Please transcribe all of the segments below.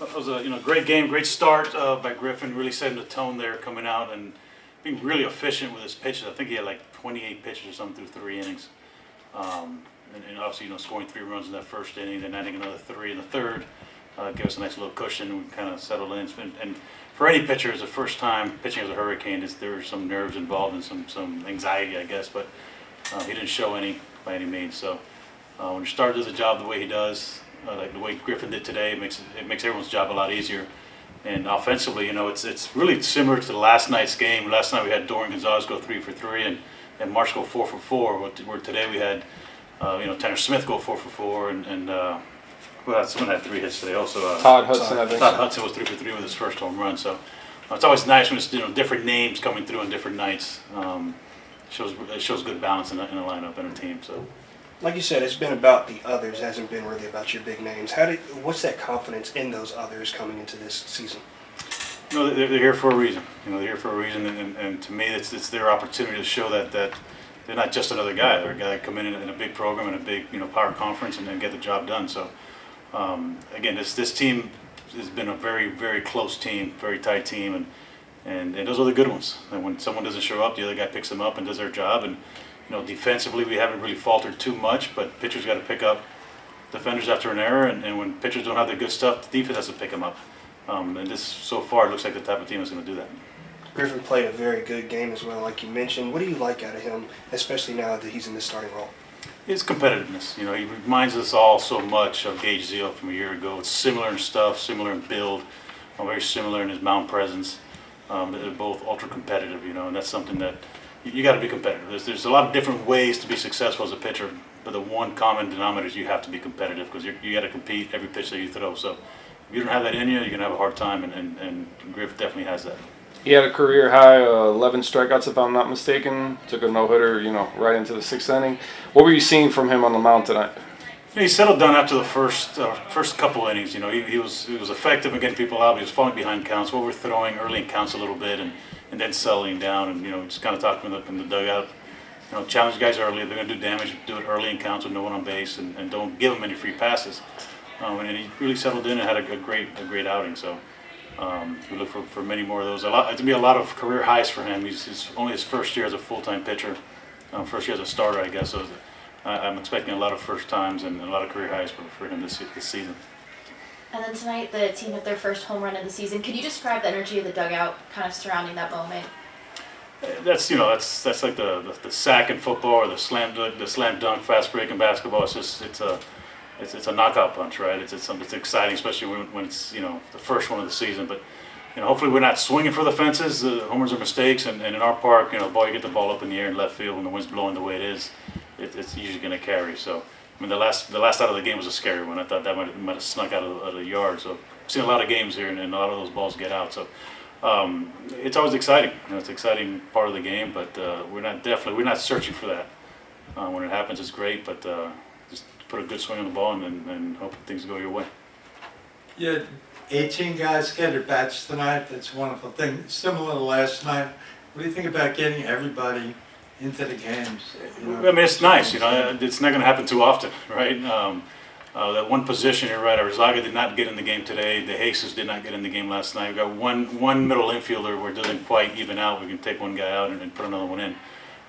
It was a great game, great start by Griffin, really setting the tone there coming out and being really efficient with his pitches. I think he had like 28 pitches or something through 3 innings. And obviously, scoring 3 runs in that first inning, then adding another 3 in the third, gave us a nice little cushion. We kind of settled in. And for any pitcher, it's the first time pitching as a Hurricane. There were some nerves involved and some anxiety, I guess, but he didn't show any by any means. So when you start does a job the way he does, like the way Griffin did today, it makes everyone's job a lot easier. And offensively, it's really similar to the last night's game. Last night we had Dorian Gonzalez go 3 for 3 and Marsh go 4 for 4. Where today we had Tanner Smith go 4 for 4 and someone had 3 hits today also. Todd Hudson, I think. Todd Hudson was 3 for 3 with his first home run. So it's always nice when it's different names coming through on different nights. It shows good balance in a lineup and a team. So. Like you said, it's been about the others, hasn't been really about your big names. What's that confidence in those others coming into this season? They're here for a reason. They're here for a reason, and to me, it's their opportunity to show that they're not just another guy. They're a guy that come in a big program and a big power conference and then get the job done. So again, this team has been a very, very close team, very tight team, and those are the good ones. And when someone doesn't show up, the other guy picks them up and does their job. And defensively, we haven't really faltered too much, but pitchers got to pick up defenders after an error, and when pitchers don't have their good stuff, the defense has to pick them up. And this, so far, it looks like the type of team that's going to do that. Griffin played a very good game as well, like you mentioned. What do you like out of him, especially now that he's in the starting role? His competitiveness. He reminds us all so much of Gage Zeal from a year ago. It's similar in stuff, similar in build, very similar in his mound presence. They're both ultra competitive, and that's something that you got to be competitive. There's a lot of different ways to be successful as a pitcher, but the one common denominator is you have to be competitive because you got to compete every pitch that you throw. So if you don't have that in you, you're going to have a hard time, and Griff definitely has that. He had a career high 11 strikeouts, if I'm not mistaken. Took a no-hitter, right into the 6th inning. What were you seeing from him on the mound tonight? He settled down after the first couple innings. He was effective in getting people out. He was falling behind counts, overthrowing early in counts a little bit, and then settling down. And just kind of talking in the dugout. Challenge guys early. If they're going to do damage, do it early in counts with no one on base, and don't give them any free passes. And he really settled in and had a great outing. So we look for many more of those. It's going to be a lot of career highs for him. He's only his first year as a full-time pitcher, first year as a starter, I guess. So I'm expecting a lot of first times and a lot of career highs for him this season. And then tonight, the team hit their first home run of the season. Could you describe the energy of the dugout, kind of surrounding that moment? That's like the sack in football or the slam dunk, fast break in basketball. It's a knockout punch, right? It's exciting, especially when it's the first one of the season. But hopefully we're not swinging for the fences. The homers are mistakes, and in our park, you get the ball up in the air in left field when the wind's blowing the way it is. It's usually going to carry. So, the last out of the game was a scary one. I thought that might have snuck out of the yard. So, I've seen a lot of games here, and a lot of those balls get out. So, it's always exciting. It's an exciting part of the game, but we're not searching for that. When it happens, it's great, but just put a good swing on the ball and hope things go your way. Yeah, 18 guys get at bats tonight. That's a wonderful thing. Similar to last night. What do you think about getting everybody into the games? It's nice. It's not going to happen too often, right? That one position, you're right. Arteaga did not get in the game today. De Jesus did not get in the game last night. We've got one middle infielder where it doesn't quite even out. We can take one guy out and put another one in.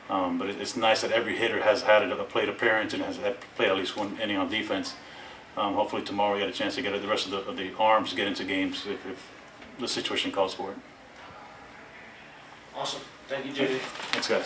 But it's nice that every hitter has had a plate appearance and has played at least one inning on defense. Hopefully tomorrow we get a chance to get the rest of the arms get into games if the situation calls for it. Awesome. Thank you, JD. Thanks, guys.